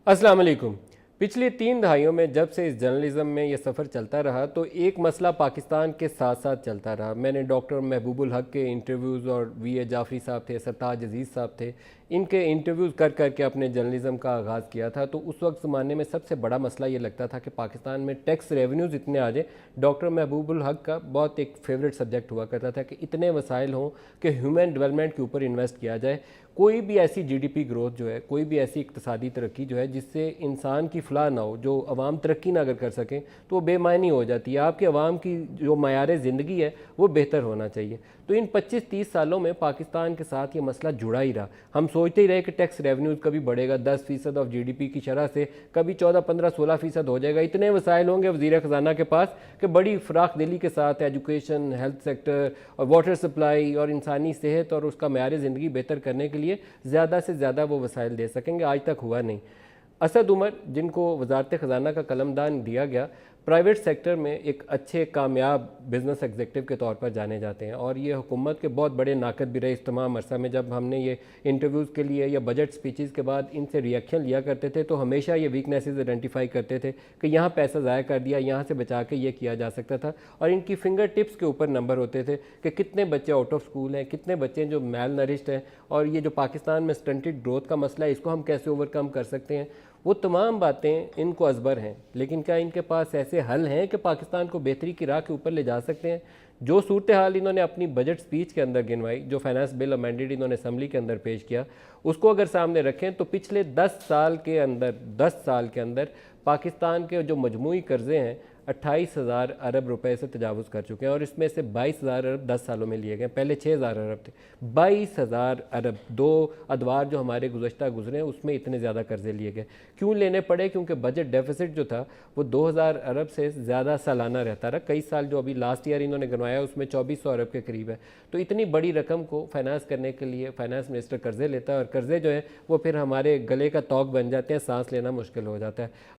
अस्सलाम वालेकुम। पिछली 3 दहाइयों में जब से इस जर्नलिज़्म में ये सफ़र चलता रहा तो एक मसला पाकिस्तान के साथ साथ चलता रहा। मैंने डॉक्टर महबूबुल हक के इंटरव्यूज़ और वी ए जाफ़री साहब थे, सरताज अजीज़ साहब थे, इनके इंटरव्यूज़ कर कर के अपने जर्नलिज़्म का आगाज़ किया था। तो उस वक्त ज़माने में सबसे बड़ा मसला ये लगता था कि पाकिस्तान में टैक्स रेवेन्यूज़ इतने आ जाए। डॉक्टर महबूबुल हक का बहुत एक फेवरेट सब्जेक्ट हुआ करता था कि इतने वसाइल हों कि ह्यूमन डेवलपमेंट के ऊपर इन्वेस्ट किया जाए। कोई भी ऐसी जीडीपी ग्रोथ जो है, कोई भी ऐसी इक्तसादी तरक्की जो है जिससे इंसान की फलाह ना हो, जो अवाम तरक्की ना अगर कर सकें तो वो बेमायनी हो जाती है। आपके अवाम की जो मयार ज़िंदगी है वो बेहतर होना चाहिए। तो इन 25-30 सालों में पाकिस्तान के साथ ये मसला जुड़ा ही रहा। हम सोचते ही रहे कि टैक्स रेवेन्यूज़ कभी बढ़ेगा 10% ऑफ जीडीपी की शरह से, कभी 14, 15, 16% हो जाएगा। इतने वसाइल होंगे वज़ीर ख़जाना के पास कि बड़ी फ़राख दिली के साथ एजुकेशन, हेल्थ सेक्टर और वाटर सप्लाई और इंसानी सेहत और उसका मयार ज़िंदगी बेहतर करने के लिए ज़्यादा से ज़्यादा वो वसाइल दे सकेंगे। आज तक हुआ नहीं। असद उमर, जिनको वजारत ख़जाना का कलमदान दिया गया, प्राइवेट सेक्टर में एक अच्छे कामयाब बिज़नेस एग्जीक्यूटिव के तौर पर जाने जाते हैं और ये हुकूमत के बहुत बड़े नाकद भी रहे इस तमाम अरसा में। जब हमने ये इंटरव्यूज़ के लिए या बजट स्पीचेस के बाद इनसे रिएक्शन लिया करते थे तो हमेशा ये वीकनेसेस आइडेंटिफाई करते थे कि यहाँ पैसा ज़ाया कर दिया, यहाँ से बचा के ये किया जा सकता था। और इनकी फिंगर टिप्स के ऊपर नंबर होते थे कि कितने बच्चे आउट ऑफ स्कूल हैं, कितने बच्चे जो मेल नरिश्ड हैं, और ये जो पाकिस्तान में स्टंटेड ग्रोथ का मसला है इसको हम कैसे ओवरकम कर सकते हैं। वो तमाम बातें इनको अजबर हैं, लेकिन क्या इनके पास ऐसे हल हैं कि पाकिस्तान को बेहतरी की राह के ऊपर ले जा सकते हैं? जो सूरत हाल इन्होंने अपनी बजट स्पीच के अंदर गिनवाई, जो फाइनेंस बिल अमेंडेड इन्होंने असम्बली के अंदर पेश किया, उसको अगर सामने रखें तो पिछले 10 साल के अंदर पाकिस्तान के जो मजमूई कर्जे हैं 28,000 अरब रुपए से तजावुज़ कर चुके हैं और इसमें से 22,000 अरब 10 सालों में लिए गए। पहले 6,000 अरब थे, 22,000 अरब। 2 अदवार जो हमारे गुजरे उसमें इतने ज़्यादा कर्जे लिए गए। क्यों लेने पड़े? क्योंकि बजट डेफिसिट जो था वो 2,000 अरब से ज़्यादा सालाना रहता रहा। कई साल जो अभी लास्ट ईयर इन्होंने गिनवाया उसमें 2,400 अरब के करीब है। तो इतनी बड़ी रकम को फाइनेंस करने के लिए फाइनेंस मिनिस्टर कर्जे लेता है और कर्जे जो है वो फिर हमारे गले का तौक बन जाते हैं, सांस लेना मुश्किल हो जाता है।